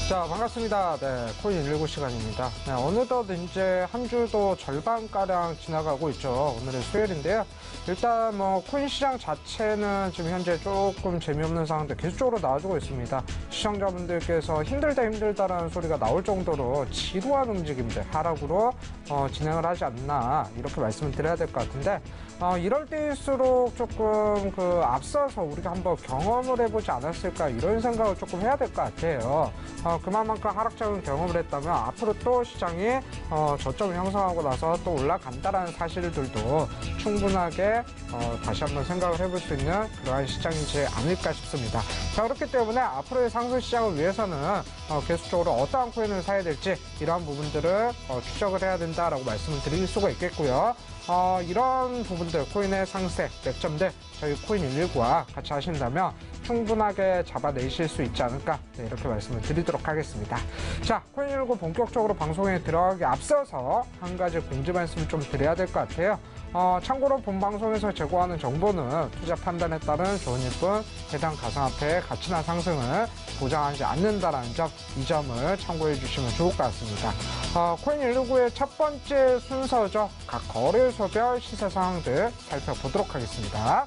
자, 반갑습니다. 네, 코인 119 시간입니다. 네, 어느덧 이제 한 주도 절반가량 지나가고 있죠. 오늘은 수요일인데요. 일단 코인 시장 자체는 지금 현재 조금 재미없는 상황들 계속적으로 나와주고 있습니다. 시청자분들께서 힘들다라는 소리가 나올 정도로 지루한 움직임들, 하락으로 진행을 하지 않나, 이렇게 말씀을 드려야 될 것 같은데, 이럴 때일수록 조금 앞서서 우리가 한번 경험을 해보지 않았을까, 이런 생각을 조금 해야 될 것 같아요. 그만큼 하락적인 경험을 했다면 앞으로 또 시장이 저점을 형성하고 나서 또 올라간다라는 사실들도 충분하게 다시 한번 생각을 해볼 수 있는 그러한 시장이지 않을까 싶습니다. 자, 그렇기 때문에 앞으로의 상승 시장을 위해서는 계속적으로 어떠한 코인을 사야 될지 이러한 부분들을 추적을 해야 된다라고 말씀을 드릴 수가 있겠고요. 이런 부분들, 코인의 상세, 맥점들 저희 코인119와 같이 하신다면 충분하게 잡아내실 수 있지 않을까, 네, 이렇게 말씀을 드리도록 하겠습니다. 자, 코인119 본격적으로 방송에 들어가기 앞서서 한 가지 공지 말씀을 좀 드려야 될 것 같아요. 참고로 본 방송에서 제공하는 정보는 투자 판단에 따른 조언일 뿐 해당 가상화폐의 가치나 상승을 보장하지 않는다는 점, 이 점을 참고해 주시면 좋을 것 같습니다. 코인119의 첫 번째 순서죠. 각 거래소별 시세 상황들 살펴보도록 하겠습니다.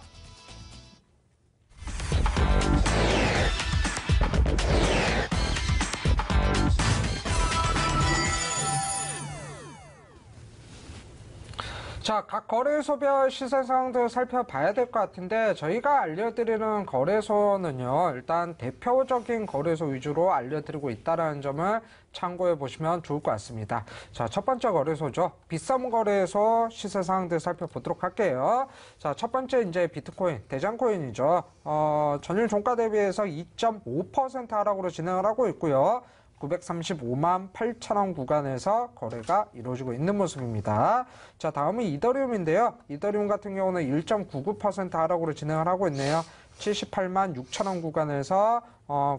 자, 각 거래소별 시세 상황들 살펴봐야 될 것 같은데, 저희가 알려드리는 거래소는요, 일단 대표적인 거래소 위주로 알려드리고 있다는 점을 참고해 보시면 좋을 것 같습니다. 자, 첫 번째 거래소죠. 빗썸 거래소 시세 상황들 살펴보도록 할게요. 자, 첫 번째 이제 비트코인, 대장코인이죠. 전일 종가 대비해서 2.5% 하락으로 진행을 하고 있고요. 935만 8천원 구간에서 거래가 이루어지고 있는 모습입니다. 자, 다음은 이더리움인데요. 이더리움 같은 경우는 1.99% 하락으로 진행을 하고 있네요. 78만 6천원 구간에서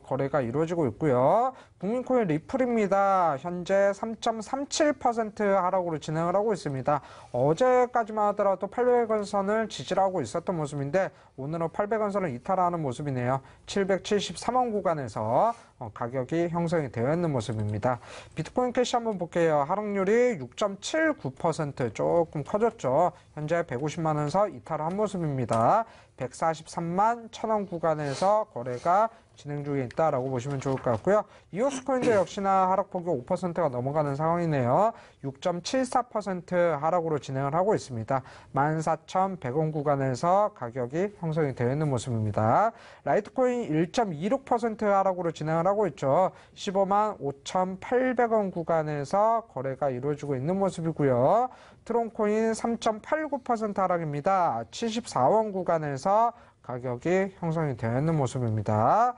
거래가 이루어지고 있고요. 국민코인 리플입니다. 현재 3.37% 하락으로 진행을 하고 있습니다. 어제까지만 하더라도 800원선을 지지하고 있었던 모습인데 오늘은 800원선을 이탈하는 모습이네요. 773원 구간에서 가격이 형성이 되어 있는 모습입니다. 비트코인 캐시 한번 볼게요. 하락률이 6.79%, 조금 커졌죠. 현재 150만원선 이탈한 모습입니다. 143만 1000원 구간에서 거래가 진행 중에 있다라고 보시면 좋을 것 같고요. 이오스코인도 역시나 하락폭이 5%가 넘어가는 상황이네요. 6.74% 하락으로 진행을 하고 있습니다. 14,100원 구간에서 가격이 형성이 되어 있는 모습입니다. 라이트코인 1.26% 하락으로 진행을 하고 있죠. 15만 5,800원 구간에서 거래가 이루어지고 있는 모습이고요. 트론코인 3.89% 하락입니다. 74원 구간에서 가격이 형성이 되어 있는 모습입니다.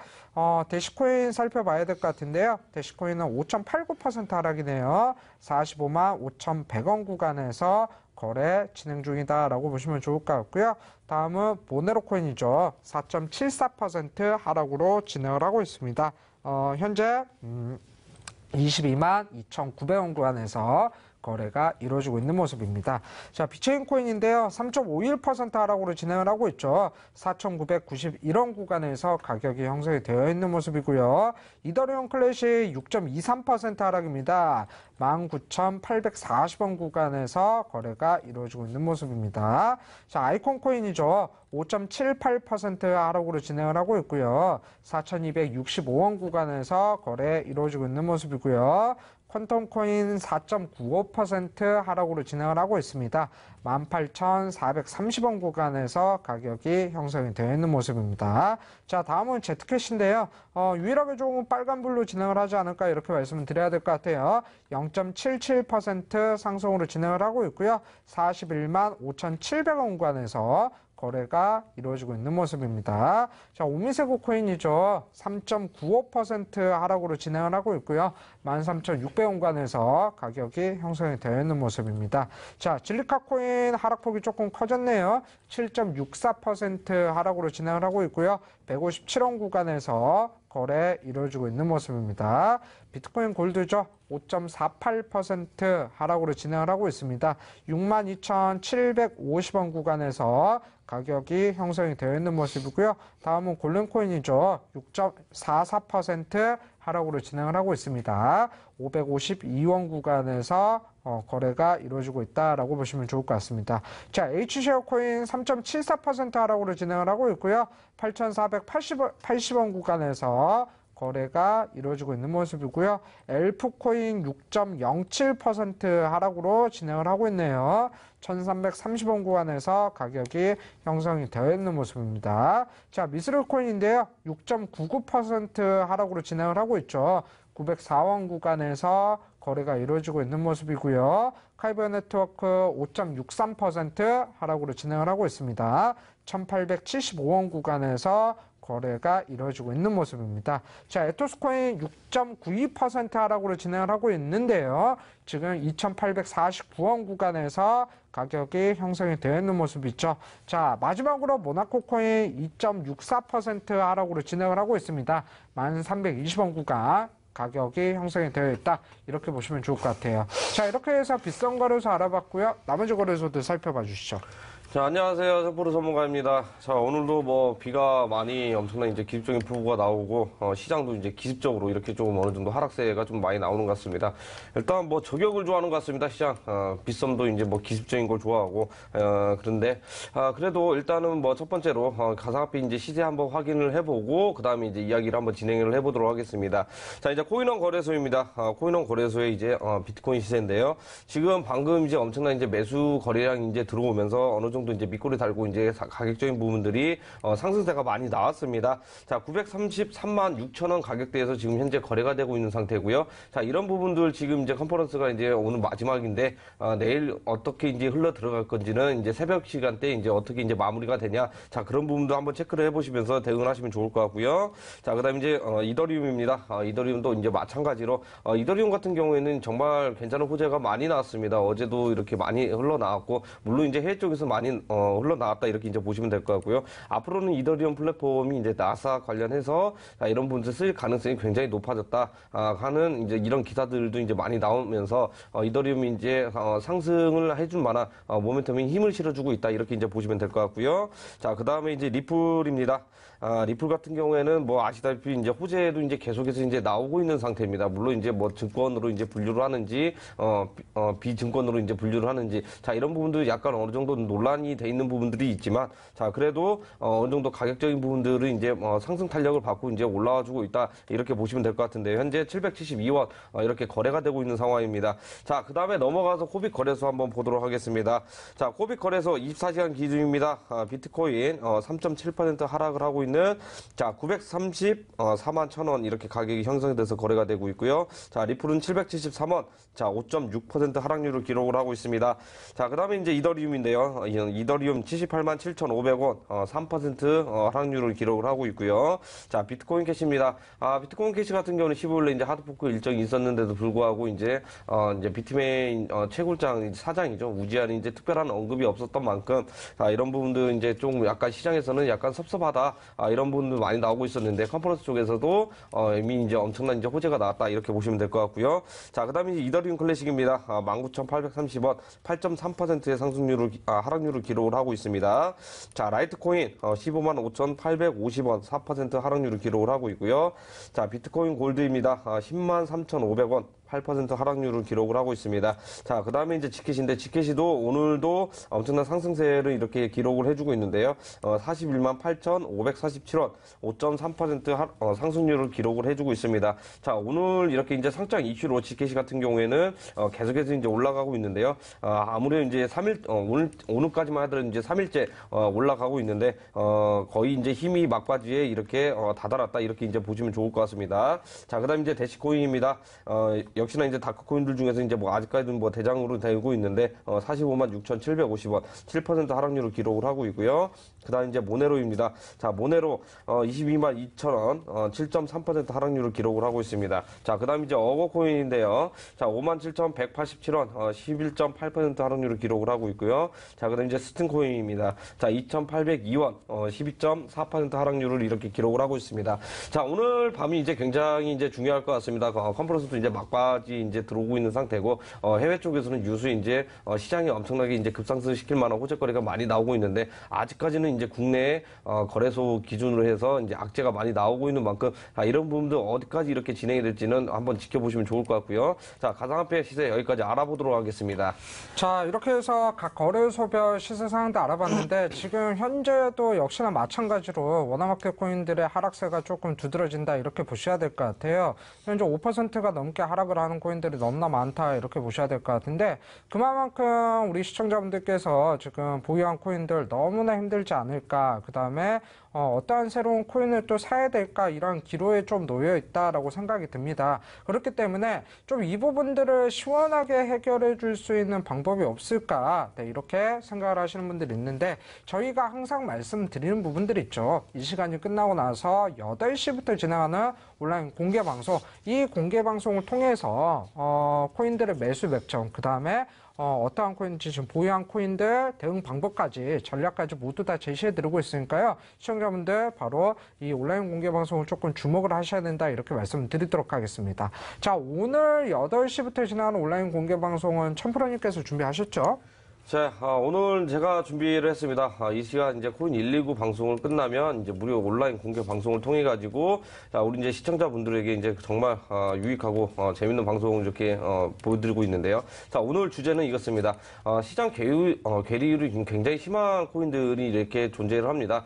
대시코인 살펴봐야 될 것 같은데요. 대시코인은 5.89% 하락이네요. 45만 5,100원 구간에서 거래 진행 중이다라고 보시면 좋을 것 같고요. 다음은 모네로코인이죠. 4.74% 하락으로 진행을 하고 있습니다. 현재 22만 2,900원 구간에서 거래가 이루어지고 있는 모습입니다. 자, 비트코인 코인인데요. 3.51% 하락으로 진행을 하고 있죠. 4,991원 구간에서 가격이 형성이 되어 있는 모습이고요. 이더리움 클래식 6.23% 하락입니다. 19,840원 구간에서 거래가 이루어지고 있는 모습입니다. 자, 아이콘 코인이죠. 5.78% 하락으로 진행을 하고 있고요. 4,265원 구간에서 거래 이루어지고 있는 모습이고요. 퀀텀코인 4.95% 하락으로 진행을 하고 있습니다. 18,430원 구간에서 가격이 형성이 되어 있는 모습입니다. 자, 다음은 제트캐시인데요. 유일하게 조금 빨간불로 진행을 하지 않을까, 이렇게 말씀을 드려야 될 것 같아요. 0.77% 상승으로 진행을 하고 있고요. 41만 5,700원 구간에서 거래가 이루어지고 있는 모습입니다. 자, 오미세고 코인이죠. 3.95% 하락으로 진행을 하고 있고요. 13,600원 구간에서 가격이 형성이 되어 있는 모습입니다. 자, 질리카 코인 하락폭이 조금 커졌네요. 7.64% 하락으로 진행을 하고 있고요. 157원 구간에서 거래 이루어지고 있는 모습입니다. 비트코인 골드죠. 5.48% 하락으로 진행을 하고 있습니다. 62,750원 구간에서 가격이 형성이 되어 있는 모습이고요. 다음은 골든코인이죠. 6.44% 하락으로 진행을 하고 있습니다. 552원 구간에서 거래가 이루어지고 있다라고 보시면 좋을 것 같습니다. 자, H쉐어 코인 3.74% 하락으로 진행을 하고 있고요. 8,480원 구간에서 거래가 이루어지고 있는 모습이고요. 엘프코인 6.07% 하락으로 진행을 하고 있네요. 1330원 구간에서 가격이 형성이 되어 있는 모습입니다. 자, 미스르코인인데요. 6.99% 하락으로 진행을 하고 있죠. 904원 구간에서 거래가 이루어지고 있는 모습이고요. 카이브 네트워크 5.63% 하락으로 진행을 하고 있습니다. 1875원 구간에서 거래가 이루어지고 있는 모습입니다. 자, 에토스코인 6.92% 하락으로 진행을 하고 있는데요. 지금 2849원 구간에서 가격이 형성이 되어 있는 모습이 있죠. 자, 마지막으로 모나코코인 2.64% 하락으로 진행을 하고 있습니다. 1320원 구간 가격이 형성이 되어 있다. 이렇게 보시면 좋을 것 같아요. 자, 이렇게 해서 비싼 거래소 알아봤고요. 나머지 거래소들 살펴봐 주시죠. 자, 안녕하세요. 석프로 전문가입니다. 자, 오늘도 뭐 비가 많이 엄청난 이제 기습적인 폭우가 나오고 시장도 이제 기습적으로 이렇게 조금 어느 정도 하락세가 좀 많이 나오는 것 같습니다. 일단 뭐 저격을 좋아하는 것 같습니다. 시장 빗썸도 이제 뭐 기습적인 걸 좋아하고 그런데 그래도 일단은 뭐 첫 번째로 가상화폐 이제 시세 한번 확인을 해보고 그 다음에 이제 이야기를 한번 진행을 해보도록 하겠습니다. 자, 이제 코인원 거래소입니다. 코인원 거래소의 이제 비트코인 시세인데요. 지금 방금 이제 엄청난 이제 매수 거래량이 이제 들어오면서 어느 정도 이제 밑꼬리 달고 이제 가격적인 부분들이 상승세가 많이 나왔습니다. 자, 933만 6천 원 가격대에서 지금 현재 거래가 되고 있는 상태고요. 자, 이런 부분들 지금 이제 컨퍼런스가 이제 오늘 마지막인데 내일 어떻게 이제 흘러 들어갈 건지는 이제 새벽 시간대 이제 어떻게 이제 마무리가 되냐. 자, 그런 부분도 한번 체크를 해보시면서 대응을 하시면 좋을 것 같고요. 자, 그다음 이제 이더리움입니다. 이더리움도 이제 마찬가지로 이더리움 같은 경우에는 정말 괜찮은 호재가 많이 나왔습니다. 어제도 이렇게 많이 흘러 나왔고 물론 이제 해외 쪽에서 많이 흘러나왔다 이렇게 이제 보시면 될 것 같고요. 앞으로는 이더리움 플랫폼이 이제 나사 관련해서 이런 분들 쓸 가능성이 굉장히 높아졌다 하는 이제 이런 기사들도 이제 많이 나오면서 이더리움이 이제 상승을 해줄 만한 모멘텀이 힘을 실어주고 있다 이렇게 이제 보시면 될 것 같고요. 자, 그 다음에 이제 리플입니다. 리플 같은 경우에는 뭐 아시다시피 이제 호재도 이제 계속해서 이제 나오고 있는 상태입니다. 물론 이제 뭐 증권으로 이제 분류를 하는지, 비증권으로 이제 분류를 하는지, 자, 이런 부분도 약간 어느 정도 논란이 돼 있는 부분들이 있지만, 자, 그래도 어느 정도 가격적인 부분들은 이제 상승 탄력을 받고 이제 올라와 주고 있다. 이렇게 보시면 될 것 같은데, 현재 772원 이렇게 거래가 되고 있는 상황입니다. 자, 그 다음에 넘어가서 코빅 거래소 한번 보도록 하겠습니다. 자, 코빅 거래소 24시간 기준입니다. 비트코인 3.7% 하락을 하고 있는 자, 934만 1,000원 이렇게 가격이 형성이 돼서 거래가 되고 있고요. 자, 리플은 773원. 자, 5.6% 하락률을 기록을 하고 있습니다. 자, 그다음에 이제 이더리움인데요. 이더리움 78만 7,500원. 3% 하락률을 기록을 하고 있고요. 자, 비트코인 캐시입니다. 비트코인 캐시 같은 경우는 15일에 이제 하드포크 일정이 있었는데도 불구하고 이제 비트메인 채굴장 사장이죠. 우지한이 이제 특별한 언급이 없었던 만큼 이런 부분들 이제 좀 약간 시장에서는 약간 섭섭하다. 이런 부분도 많이 나오고 있었는데 컨퍼런스 쪽에서도 이미 이제 엄청난 이제 호재가 나왔다 이렇게 보시면 될 것 같고요. 자, 그다음에 이제 이더리움 클래식입니다. 19,830원 8.3%의 상승률을 하락률을 기록을 하고 있습니다. 자, 라이트코인 15만 5,850원 4% 하락률을 기록을 하고 있고요. 자, 비트코인 골드입니다. 10만 3,500원 8% 하락률을 기록을 하고 있습니다. 자, 그 다음에 이제 지켓인데, 지켓이도 오늘도 엄청난 상승세를 이렇게 기록을 해주고 있는데요. 41만 8,547원, 5.3% 상승률을 기록을 해주고 있습니다. 자, 오늘 이렇게 이제 상장 이슈로 지켓이 같은 경우에는 계속해서 이제 올라가고 있는데요. 아무래도 이제 3일, 오늘까지만 하더라도 이제 3일째 올라가고 있는데, 거의 이제 힘이 막바지에 이렇게 다다랐다. 이렇게 이제 보시면 좋을 것 같습니다. 자, 그 다음에 이제 대시코인입니다. 역시나 이제 다크코인들 중에서 이제 뭐 아직까지는 뭐 대장으로 되고 있는데 45만 6,750원 7% 하락률을 기록을 하고 있고요. 그다음 이제 모네로입니다. 자, 모네로 22만 2,000원 7.3% 하락률을 기록을 하고 있습니다. 자, 그다음 이제 어거코인인데요. 자, 57,187원 11.8% 하락률을 기록을 하고 있고요. 자, 그다음 이제 스팅코인입니다. 자, 2,802원 12.4% 하락률을 이렇게 기록을 하고 있습니다. 자, 오늘 밤이 이제 굉장히 이제 중요할 것 같습니다. 컨퍼런스도 이제 막방 정도까지 이제 들어오고 있는 상태고, 해외 쪽에서는 유수 이제 시장이 엄청나게 이제 급상승시킬 만한 호재거리가 많이 나오고 있는데, 아직까지는 이제 국내 거래소 기준으로 해서 이제 악재가 많이 나오고 있는 만큼, 이런 부분들 어디까지 이렇게 진행이 될지는 한번 지켜보시면 좋을 것 같고요. 자, 가상화폐 시세 여기까지 알아보도록 하겠습니다. 자, 이렇게 해서 각 거래소별 시세 상황도 알아봤는데 지금 현재도 역시나 마찬가지로 워낙마켓 코인들의 하락세가 조금 두드러진다 이렇게 보셔야 될 것 같아요. 현재 5%가 넘게 하락을 하는 코인들이 너무나 많다 이렇게 보셔야 될 것 같은데 그만큼 우리 시청자분들께서 지금 보유한 코인들 너무나 힘들지 않을까, 그 다음에 어떠한 새로운 코인을 또 사야 될까 이런 기로에 좀 놓여 있다라고 생각이 듭니다. 그렇기 때문에 좀 이 부분들을 시원하게 해결해 줄 수 있는 방법이 없을까, 네, 이렇게 생각을 하시는 분들이 있는데 저희가 항상 말씀드리는 부분들 있죠. 이 시간이 끝나고 나서 8시부터 진행하는 온라인 공개 방송, 이 공개 방송을 통해서 코인들의 매수 맥점, 그 다음에 어떠한 코인인지 지금 보유한 코인들 대응 방법까지 전략까지 모두 다 제시해드리고 있으니까요. 시청자분들 바로 이 온라인 공개 방송을 조금 주목을 하셔야 된다 이렇게 말씀드리도록 하겠습니다. 자, 오늘 8시부터 진행하는 온라인 공개 방송은 천프로님께서 준비하셨죠? 자, 오늘 제가 준비를 했습니다. 이 시간 이제 코인 119 방송을 끝나면 이제 무료 온라인 공개 방송을 통해 가지고 자, 우리 이제 시청자분들에게 이제 정말 유익하고 재밌는 방송을 이렇게 보여드리고 있는데요. 자, 오늘 주제는 이것입니다. 시장 괴리율이 굉장히 심한 코인들이 이렇게 존재를 합니다.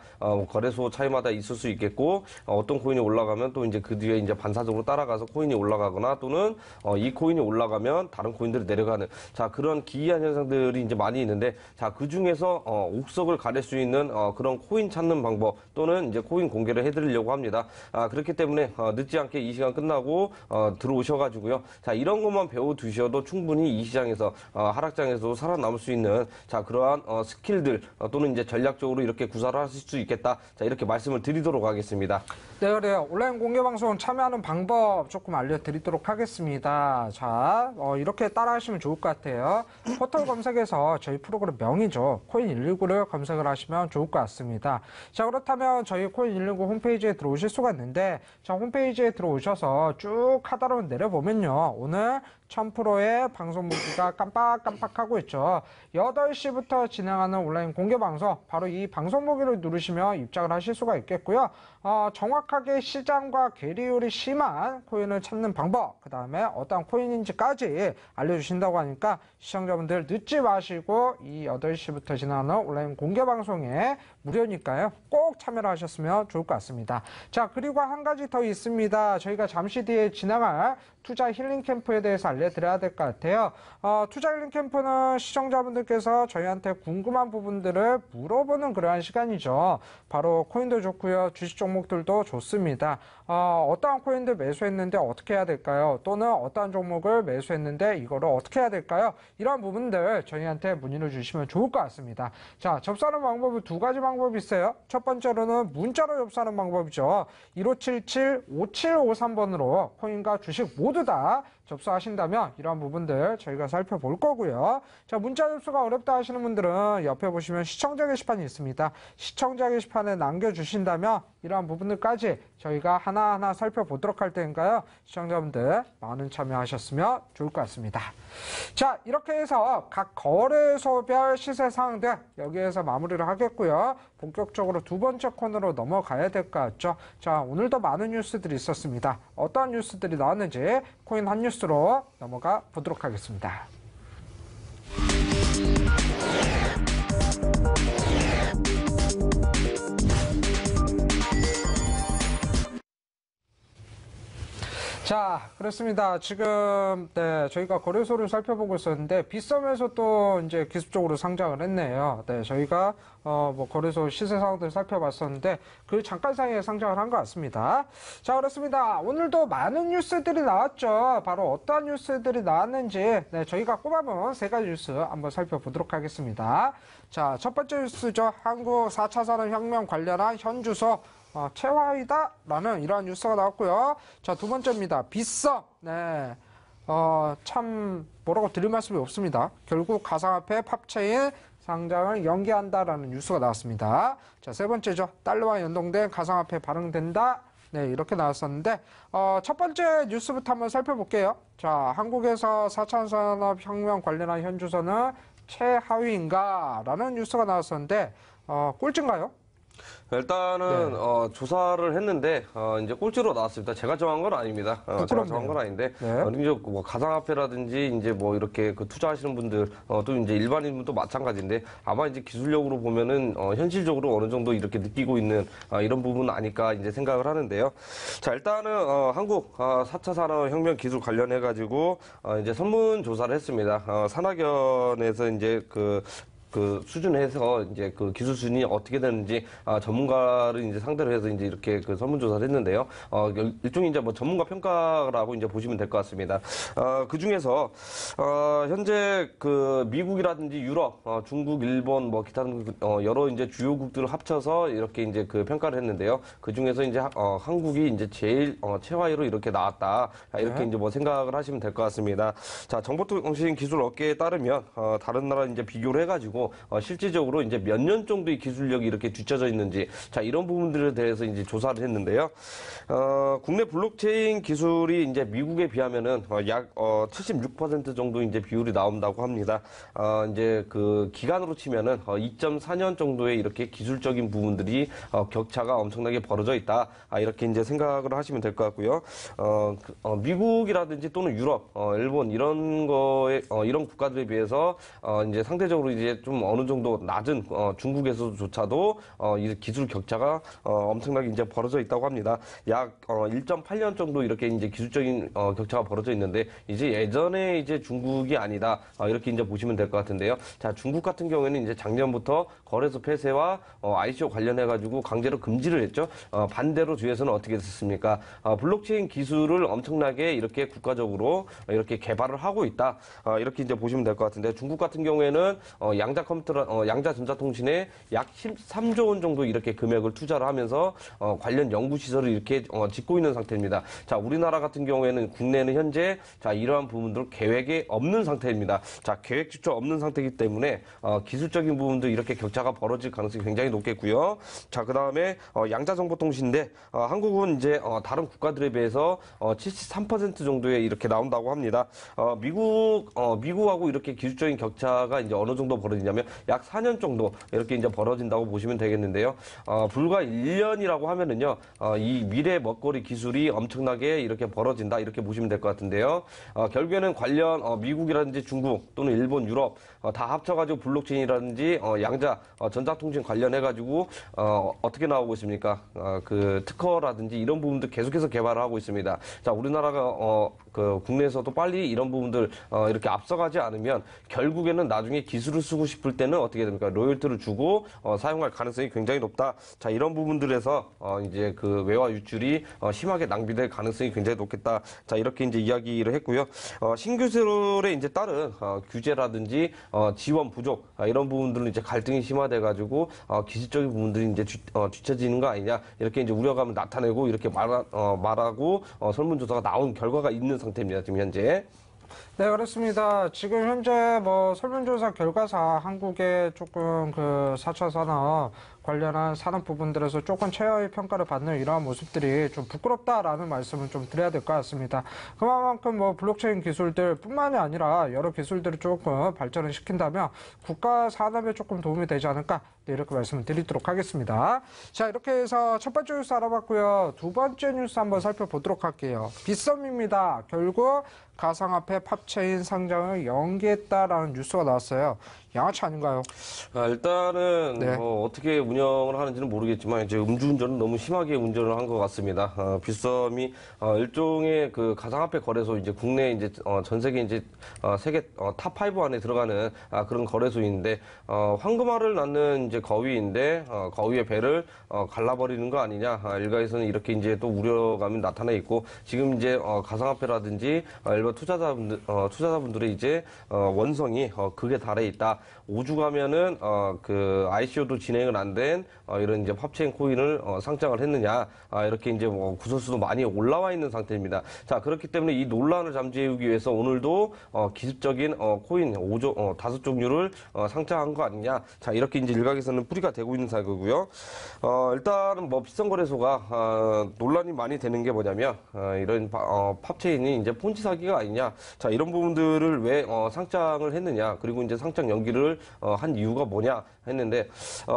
거래소 차이마다 있을 수 있겠고 어떤 코인이 올라가면 또 이제 그 뒤에 이제 반사적으로 따라가서 코인이 올라가거나 또는 이 코인이 올라가면 다른 코인들이 내려가는 자, 그런 기이한 현상들이 이제 많이 있는데 자, 그 중에서 옥석을 가릴 수 있는 그런 코인 찾는 방법 또는 이제 코인 공개를 해드리려고 합니다. 그렇기 때문에 늦지 않게 이 시간 끝나고 들어오셔가지고요. 자, 이런 것만 배워두셔도 충분히 이 시장에서 하락장에서 살아남을 수 있는 자, 그러한 스킬들 또는 이제 전략적으로 이렇게 구사를 하실 수 있겠다. 자, 이렇게 말씀을 드리도록 하겠습니다. 네, 그래요. 온라인 공개 방송 참여하는 방법 조금 알려드리도록 하겠습니다. 자, 이렇게 따라하시면 좋을 것 같아요. 포털 검색에서 저희 프로그램 명이죠. 코인119를 검색을 하시면 좋을 것 같습니다. 자, 그렇다면 저희 코인119 홈페이지에 들어오실 수가 있는데, 자, 홈페이지에 들어오셔서 쭉 하단으로 내려보면요. 오늘 1000%의 방송 무기가 깜빡깜빡하고 있죠. 8시부터 진행하는 온라인 공개 방송, 바로 이 방송 무기를 누르시면 입장을 하실 수가 있겠고요. 정확하게 시장과 괴리율이 심한 코인을 찾는 방법, 그 다음에 어떤 코인인지까지 알려주신다고 하니까 시청자분들 늦지 마시고 이 8시부터 진행하는 온라인 공개 방송에 무료니까요. 꼭 참여를 하셨으면 좋을 것 같습니다. 자, 그리고 한 가지 더 있습니다. 저희가 잠시 뒤에 진행할 투자 힐링 캠프에 대해서 알려드려야 될 것 같아요. 투자 힐링 캠프는 시청자분들께서 저희한테 궁금한 부분들을 물어보는 그러한 시간이죠. 바로 코인도 좋고요. 주식 종목들도 좋습니다. 어떠한 코인들 매수했는데 어떻게 해야 될까요? 또는 어떠한 종목을 매수했는데 이거를 어떻게 해야 될까요? 이런 부분들 저희한테 문의를 주시면 좋을 것 같습니다. 자, 접수하는 방법은 두 가지 방법이 있어요. 첫 번째로는 문자로 접수하는 방법이죠. 1577-5753번으로 코인과 주식 모두 다 접수하신다면 이러한 부분들 저희가 살펴볼 거고요. 자, 문자 접수가 어렵다 하시는 분들은 옆에 보시면 시청자 게시판이 있습니다. 시청자 게시판에 남겨주신다면 이러한 부분들까지 저희가 하나하나 살펴보도록 할 테니까요. 시청자분들 많은 참여하셨으면 좋을 것 같습니다. 자, 이렇게 해서 각 거래소별 시세 상황들 여기에서 마무리를 하겠고요. 본격적으로 두 번째 코너로 넘어가야 될 것 같죠. 자, 오늘도 많은 뉴스들이 있었습니다. 어떠한 뉴스들이 나왔는지 코인 한 뉴스로 넘어가 보도록 하겠습니다. 자, 그렇습니다. 지금 네, 저희가 거래소를 살펴보고 있었는데 빗썸에서 또 이제 기습적으로 상장을 했네요. 네, 저희가 뭐 거래소 시세 상황들 살펴봤었는데 그 잠깐 사이에 상장을 한 것 같습니다. 자, 그렇습니다. 오늘도 많은 뉴스들이 나왔죠. 바로 어떠한 뉴스들이 나왔는지 네, 저희가 꼽아본 세 가지 뉴스 한번 살펴보도록 하겠습니다. 자, 첫 번째 뉴스죠. 한국 4차 산업혁명 관련한 현주소 최화이다라는 이러한 뉴스가 나왔고요. 자, 두 번째입니다. 빗썸. 네. 참 뭐라고 드릴 말씀이 없습니다. 결국 가상화폐 팝체인 상장을 연기한다라는 뉴스가 나왔습니다. 자, 세 번째죠. 달러와 연동된 가상화폐 발행된다. 네, 이렇게 나왔었는데, 첫 번째 뉴스부터 한번 살펴볼게요. 자, 한국에서 4차 산업혁명 관련한 현주소는 최하위인가? 라는 뉴스가 나왔었는데, 꼴찌인가요? 일단은 조사를 했는데 이제 꼴찌로 나왔습니다. 제가 정한 건 아닙니다. 제가 정한 건 아닌데 네. 이제 뭐 가상화폐라든지 이제 뭐 이렇게 그 투자하시는 분들 또 이제 일반인분도 마찬가지인데 아마 이제 기술력으로 보면은 현실적으로 어느 정도 이렇게 느끼고 있는 이런 부분 아닐까 이제 생각을 하는데요. 자 일단은 한국 4차 산업혁명 기술 관련해 가지고 이제 설문 조사를 했습니다. 산학연에서 이제 그 수준에서 이제 그 기술 수준이 어떻게 되는지 전문가를 이제 상대로 해서 이제 이렇게 그 설문조사를 했는데요. 일종의 이제 뭐 전문가 평가라고 이제 보시면 될 것 같습니다. 그 중에서 현재 그 미국이라든지 유럽, 중국, 일본 뭐 기타 등 여러 이제 주요국들을 합쳐서 이렇게 이제 그 평가를 했는데요. 그 중에서 이제 한국이 이제 제일 최하위로 이렇게 나왔다. 이렇게 이제 뭐 생각을 하시면 될 것 같습니다. 자, 정보통신 기술 업계에 따르면 다른 나라 이제 비교를 해가지고 실질적으로 이제 몇 년 정도의 기술력이 이렇게 뒤쳐져 있는지 자 이런 부분들에 대해서 이제 조사를 했는데요. 국내 블록체인 기술이 이제 미국에 비하면은 약 76% 정도 이제 비율이 나온다고 합니다. 이제 그 기간으로 치면은 2.4년 정도의 이렇게 기술적인 부분들이 격차가 엄청나게 벌어져 있다. 이렇게 이제 생각을 하시면 될 것 같고요. 미국이라든지 또는 유럽, 일본 이런 거에 이런 국가들에 비해서 이제 상대적으로 이제 좀 어느 정도 낮은 중국에서조차도 이 기술 격차가 엄청나게 이제 벌어져 있다고 합니다. 약 1.8년 정도 이렇게 이제 기술적인 격차가 벌어져 있는데 이제 예전에 이제 중국이 아니다 이렇게 이제 보시면 될 것 같은데요. 자 중국 같은 경우에는 이제 작년부터 거래소 폐쇄와 ICO 관련해 가지고 강제로 금지를 했죠. 반대로 주에서는 어떻게 됐습니까? 블록체인 기술을 엄청나게 이렇게 국가적으로 이렇게 개발을 하고 있다. 이렇게 이제 보시면 될 것 같은데 중국 같은 경우에는 양자전자통신에 약 13조 원 정도 이렇게 금액을 투자를 하면서 관련 연구 시설을 이렇게 짓고 있는 상태입니다. 자, 우리나라 같은 경우에는 국내는 현재 자 이러한 부분들 계획에 없는 상태입니다. 자, 계획조차 없는 상태이기 때문에 기술적인 부분도 이렇게 격차가 벌어질 가능성이 굉장히 높겠고요. 자, 그다음에 양자정보통신인데 한국은 이제 다른 국가들에 비해서 73% 정도에 이렇게 나온다고 합니다. 미국하고 이렇게 기술적인 격차가 이제 어느 정도 벌어지냐면 약 4년 정도 이렇게 이제 벌어진다고 보시면 되겠는데요. 불과 1년이라고 하면은요, 이 미래 먹거리 기술이 엄청나게 이렇게 벌어진다 이렇게 보시면 될 것 같은데요. 결국에는 관련 미국이라든지 중국 또는 일본, 유럽 다 합쳐가지고 블록체인이라든지 양자 전자통신 관련해가지고 어떻게 나오고 있습니까? 그 특허라든지 이런 부분들 계속해서 개발을 하고 있습니다. 자, 우리나라가 그 국내에서도 빨리 이런 부분들 이렇게 앞서가지 않으면 결국에는 나중에 기술을 쓰고 싶을 때는 어떻게 됩니까? 로열티를 주고 사용할 가능성이 굉장히 높다. 자, 이런 부분들에서 이제 그 외화 유출이 심하게 낭비될 가능성이 굉장히 높겠다. 자, 이렇게 이제 이야기를 했고요. 신규술에 이제 따른 규제라든지 지원 부족 이런 부분들은 이제 갈등이 심화돼 가지고 기술적인 부분들이 이제 뒤처지는 거 아니냐 이렇게 이제 우려감을 나타내고 이렇게 말하고 설문조사가 나온 결과가 있는 상태입니다. 지금 현재. 네, 그렇습니다. 지금 현재 뭐 설문조사 결과상 한국의 조금 그 4차 산업 관련한 산업 부분들에서 조금 최하위 평가를 받는 이러한 모습들이 좀 부끄럽다라는 말씀을 좀 드려야 될 것 같습니다. 그만큼 뭐 블록체인 기술들 뿐만이 아니라 여러 기술들을 조금 발전을 시킨다면 국가 산업에 조금 도움이 되지 않을까 이렇게 말씀을 드리도록 하겠습니다. 자, 이렇게 해서 첫 번째 뉴스 알아봤고요. 두 번째 뉴스 한번 살펴보도록 할게요. 빗썸입니다. 결국 가상화폐 팝체인 상장을 연기했다라는 뉴스가 나왔어요. 양아치 아닌가요? 일단은 네. 뭐 어떻게 운영을 하는지는 모르겠지만 이제 음주운전은 너무 심하게 운전을 한 것 같습니다. 빗썸이 일종의 그 가상화폐 거래소 이제 국내 이제 전 세계 이제 세계 탑5 안에 들어가는 그런 거래소인데 황금알을 낳는 이제 거위인데 거위의 배를 갈라버리는 거 아니냐 일각에서는 이렇게 이제 또 우려감이 나타나 있고 지금 이제 가상화폐라든지 일반 투자자분들의 이제 원성이 극에 달해 있다. 5주 가면은 그 ICO도 진행을 안 된 이런 이제 팝체인 코인을 상장을 했느냐 이렇게 이제 뭐 구설수도 많이 올라와 있는 상태입니다. 자, 그렇기 때문에 이 논란을 잠재우기 위해서 오늘도 기습적인 코인 5종류를 상장한 거 아니냐. 자, 이렇게 이제 일각에서는 뿌리가 되고 있는 상황이고요. 일단은 뭐 비선거래소가 논란이 많이 되는 게 뭐냐면 이런 팝체인이 이제 폰지 사기가 아니냐. 자, 이런 부분들을 왜 상장을 했느냐. 그리고 이제 상장 연기를 한 이유가 뭐냐 했는데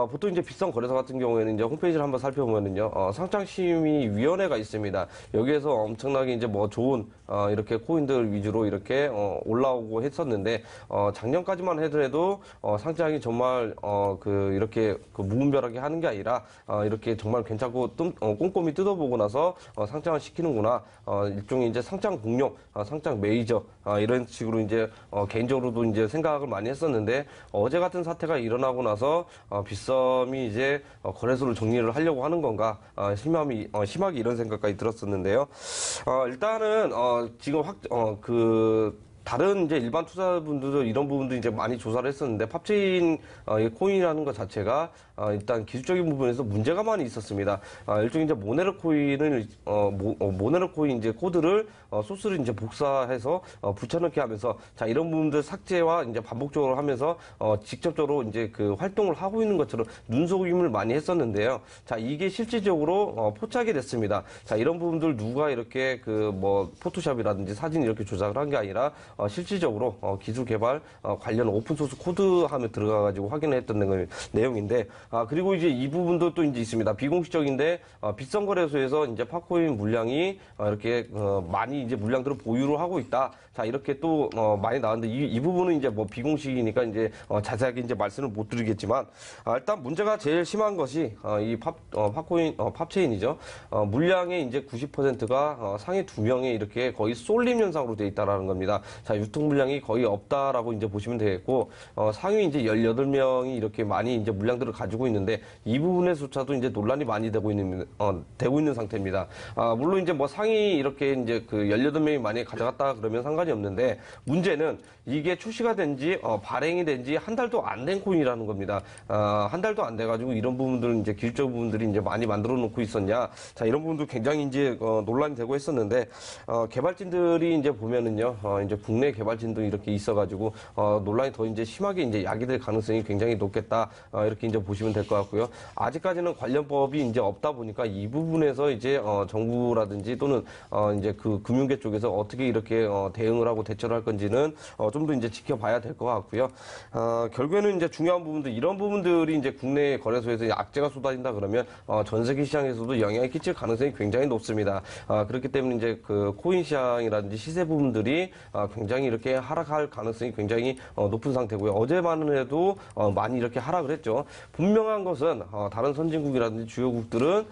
보통 이제 비선거래소 같은 경우에는 이제 홈페이지를 한번 살펴보면은요. 상장심의위원회가 있습니다. 여기에서 엄청나게 이제 뭐 좋은 이렇게 코인들 위주로 이렇게 올라오고 했었는데 작년까지만 해도 상장이 정말 이렇게 무분별하게 하는 게 아니라 이렇게 정말 괜찮고 꼼꼼히 뜯어보고 나서 상장을 시키는구나. 일종의 이제 상장 공룡, 상장 메이저 이런 식으로 이제 개인적으로도 이제 생각을 많이 했었는데 어제 같은 사태가 일어나고 나서 빗썸이 이제 거래소를 정리를 하려고 하는 건가 심하게 이런 생각까지 들었었는데요. 일단은 지금 다른 이제 일반 투자분들도 이런 부분도 이제 많이 조사를 했었는데 팝체인 코인이라는 것 자체가 일단 기술적인 부분에서 문제가 많이 있었습니다. 일종의 이제 모네로 코인을 모네로 코인 이제 코드를 소스를 이제 복사해서 붙여넣기 하면서 자, 이런 부분들 삭제와 이제 반복적으로 하면서 직접적으로 이제 그 활동을 하고 있는 것처럼 눈속임을 많이 했었는데요. 자, 이게 실질적으로 포착이 됐습니다. 자, 이런 부분들 누가 이렇게 포토샵이라든지 사진 이렇게 조작을 한 게 아니라 실질적으로 기술 개발 관련 오픈소스 코드 하면 들어가가지고 확인을 했던 내용인데, 그리고 이제 이 부분도 또 이제 있습니다. 비공식적인데, 빗선거래소에서 이제 팝코인 물량이 이렇게 많이 이제 물량들을 보유를 하고 있다. 자, 이렇게 또 많이 나왔는데 이 부분은 이제 뭐 비공식이니까 이제 자세하게 이제 말씀을 못 드리겠지만, 일단 문제가 제일 심한 것이 이 팝체인이죠. 물량의 이제 90%가 상위 2명의 이렇게 거의 쏠림 현상으로 되어 있다라는 겁니다. 자, 유통 물량이 거의 없다라고 이제 보시면 되겠고, 상위 이제 18명이 이렇게 많이 이제 물량들을 가지고 있는데, 이 부분에서조차도 이제 논란이 많이 되고 있는 상태입니다. 물론 이제 뭐 상위 이렇게 이제 18명이 많이 가져갔다 그러면 상관이 없는데, 문제는 이게 출시가 된지, 발행이 된지 한 달도 안 된 코인이라는 겁니다. 한 달도 안 돼가지고 이런 부분들은 이제 기술적 부분들이 이제 많이 만들어 놓고 있었냐. 자, 이런 부분도 굉장히 이제 논란이 되고 했었는데, 개발진들이 이제 보면은요, 이제 국내 개발진도 이렇게 있어가지고 논란이 더 이제 심하게 이제 야기될 가능성이 굉장히 높겠다 이렇게 이제 보시면 될 것 같고요. 아직까지는 관련법이 이제 없다 보니까 이 부분에서 이제 정부라든지 또는 이제 그 금융계 쪽에서 어떻게 이렇게 대응을 하고 대처를 할 건지는 좀 더 이제 지켜봐야 될 것 같고요. 결국에는 이제 중요한 부분들 이런 부분들이 이제 국내 거래소에서 악재가 쏟아진다 그러면 전 세계 시장에서도 영향을 끼칠 가능성이 굉장히 높습니다. 그렇기 때문에 이제 그 코인 시장이라든지 시세 부분들이 굉장히 이렇게 하락할 가능성이 굉장히 높은 상태고요. 어제만은 해도 많이 이렇게 하락을 했죠. 분명한 것은 다른 선진국이라든지 주요국들은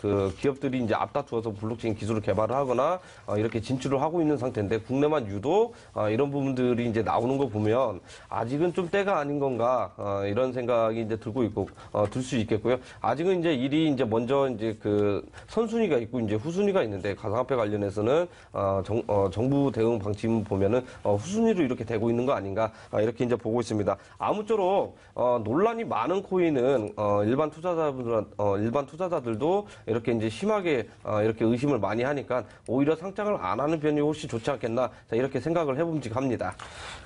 그 기업들이 이제 앞다투어서 블록체인 기술을 개발을 하거나 이렇게 진출을 하고 있는 상태인데 국내만 유독 이런 부분들이 이제 나오는 거 보면 아직은 좀 때가 아닌 건가 이런 생각이 이제 들고 있고 들 수 있겠고요. 아직은 이제 일이 이제 먼저 이제 그 선순위가 있고 이제 후순위가 있는데 가상화폐 관련해서는 정부 대응 방침 보면은 후순위로 이렇게 되고 있는 거 아닌가 이렇게 이제 보고 있습니다. 아무쪼록 논란이 많은 코인은 일반 투자자들도 이렇게 이제 심하게 이렇게 의심을 많이 하니까 오히려 상장을 안 하는 편이 훨씬 좋지 않겠나 자, 이렇게 생각을 해봄직합니다.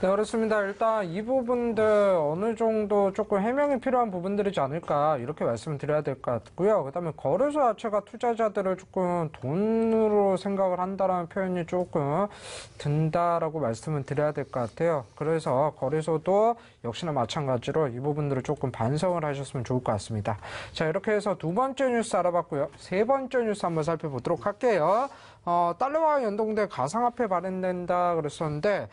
네, 그렇습니다. 일단 이 부분들 어느 정도 조금 해명이 필요한 부분들이지 않을까 이렇게 말씀을 드려야 될 것 같고요. 그다음에 거래소 자체가 투자자들을 조금 돈으로 생각을 한다라는 표현이 조금 든다라고 말씀을 드려야 될 것 같아요. 그래서 거래소도 역시나 마찬가지로 이 부분들을 조금 반성을 하셨으면 좋을 것 같습니다. 자, 이렇게 해서 두 번째 뉴스 알아봤고요. 세 번째 뉴스 한번 살펴보도록 할게요. 달러와 연동돼 가상화폐 발행된다 그랬었는데,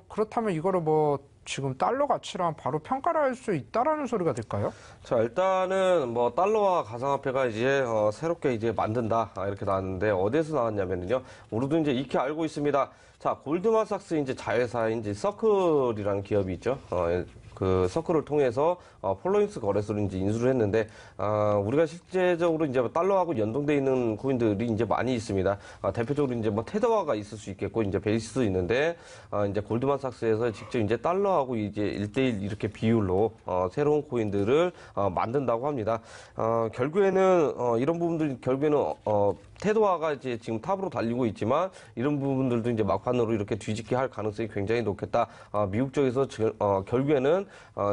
그렇다면 이거를 뭐 지금 달러 가치랑 바로 평가를 할 수 있다라는 소리가 될까요? 자, 일단은 뭐 달러와 가상화폐가 이제 새롭게 이제 만든다 이렇게 나왔는데 어디에서 나왔냐면요. 우리도 이제 익히 알고 있습니다. 자, 골드만삭스 이제 자회사인 이제 서클이라는 기업이 있죠. 그 서클을 통해서 폴로인스 거래소를 이제 인수를 했는데 우리가 실제적으로 이제 달러하고 연동돼 있는 코인들이 이제 많이 있습니다. 대표적으로 이제 뭐 테더화가 있을 수 있겠고 이제 베이스도 있는데 이제 골드만삭스에서 직접 이제 달러하고 이제 1대1 이렇게 비율로 새로운 코인들을 만든다고 합니다. 결국에는 이런 부분들 결국에는 테더화가 이제 지금 탑으로 달리고 있지만 이런 부분들도 이제 막판으로 이렇게 뒤집게 할 가능성이 굉장히 높겠다. 미국 쪽에서 결국에는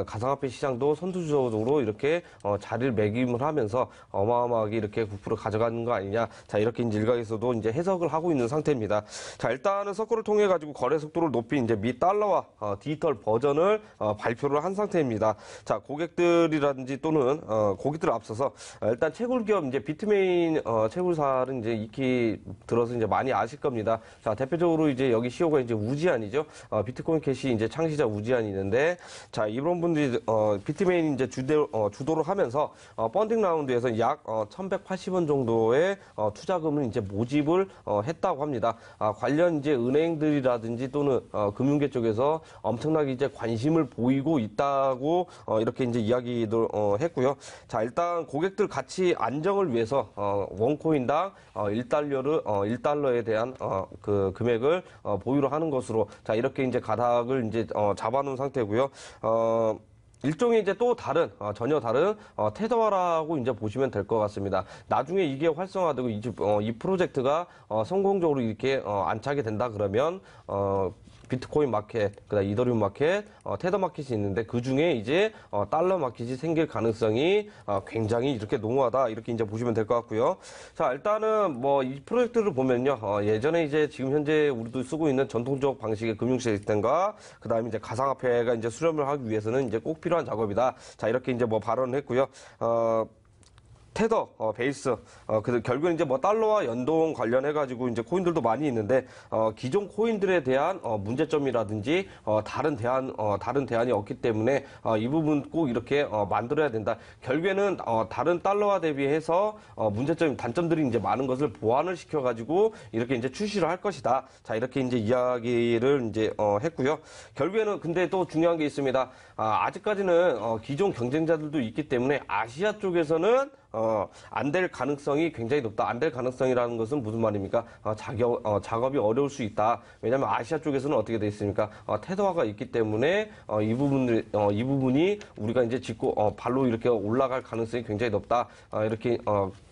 가상화폐 시장도 선두주적으로 이렇게 자리를 매김을 하면서 어마어마하게 이렇게 9% 가져가는 거 아니냐. 자, 이렇게 이제 일각에서도 이제 해석을 하고 있는 상태입니다. 자, 일단은 서클을 통해 가지고 거래 속도를 높인 이제 미 달러화 디지털 버전을 발표를 한 상태입니다. 자, 고객들이라든지 또는 고객들을 앞서서 일단 채굴 기업 이제 비트메인 채굴사를 이제 익히 들어서 이제 많이 아실 겁니다. 자, 대표적으로 이제 여기 CEO가 이제 우지안이죠. 비트코인 캐시 이제 창시자 우지안이 있는데, 자, 이런 분들이 비트메인 이제 주도를 하면서 펀딩 라운드에서 약 1,180원 정도의 투자금을 이제 모집을 했다고 합니다. 관련 이제 은행들이라든지 또는 금융계 쪽에서 엄청나게 이제 관심을 보이고 있다고 이렇게 이제 이야기도 했고요. 자, 일단 고객들 가치 안정을 위해서 원코인당 1달러에 대한 그 금액을 보유를 하는 것으로 자, 이렇게 이제 가닥을 이제 잡아놓은 상태고요. 일종의 이제 또 다른 전혀 다른 테더화라고 이제 보시면 될 것 같습니다. 나중에 이게 활성화되고 이 프로젝트가 성공적으로 이렇게 안착이 된다 그러면 비트코인 마켓, 그다음 이더리움 마켓, 테더 마켓이 있는데 그 중에 이제 달러 마켓이 생길 가능성이 굉장히 이렇게 농후하다 이렇게 이제 보시면 될 것 같고요. 자, 일단은 뭐 이 프로젝트를 보면요, 예전에 이제 지금 현재 우리도 쓰고 있는 전통적 방식의 금융 시스템과 그다음에 이제 가상화폐가 이제 수렴을 하기 위해서는 이제 꼭 필요한 작업이다. 자, 이렇게 이제 뭐 발언을 했고요. 테더, 베이스, 결국엔 이제 뭐 달러와 연동 관련해가지고 이제 코인들도 많이 있는데, 기존 코인들에 대한, 문제점이라든지, 다른 대안이 없기 때문에, 이 부분 꼭 이렇게, 만들어야 된다. 결국에는, 다른 달러와 대비해서, 단점들이 이제 많은 것을 보완을 시켜가지고, 이렇게 이제 출시를 할 것이다. 자, 이렇게 이제 이야기를 이제, 했고요. 결국에는 근데 또 중요한 게 있습니다. 아직까지는, 기존 경쟁자들도 있기 때문에 아시아 쪽에서는, 안 될 가능성이 굉장히 높다. 안 될 가능성이라는 것은 무슨 말입니까? 작업이 어려울 수 있다. 왜냐하면 아시아 쪽에서는 어떻게 돼 있습니까? 테더화가 있기 때문에 이 부분이 우리가 이제 짚고 발로 이렇게 올라갈 가능성이 굉장히 높다. 이렇게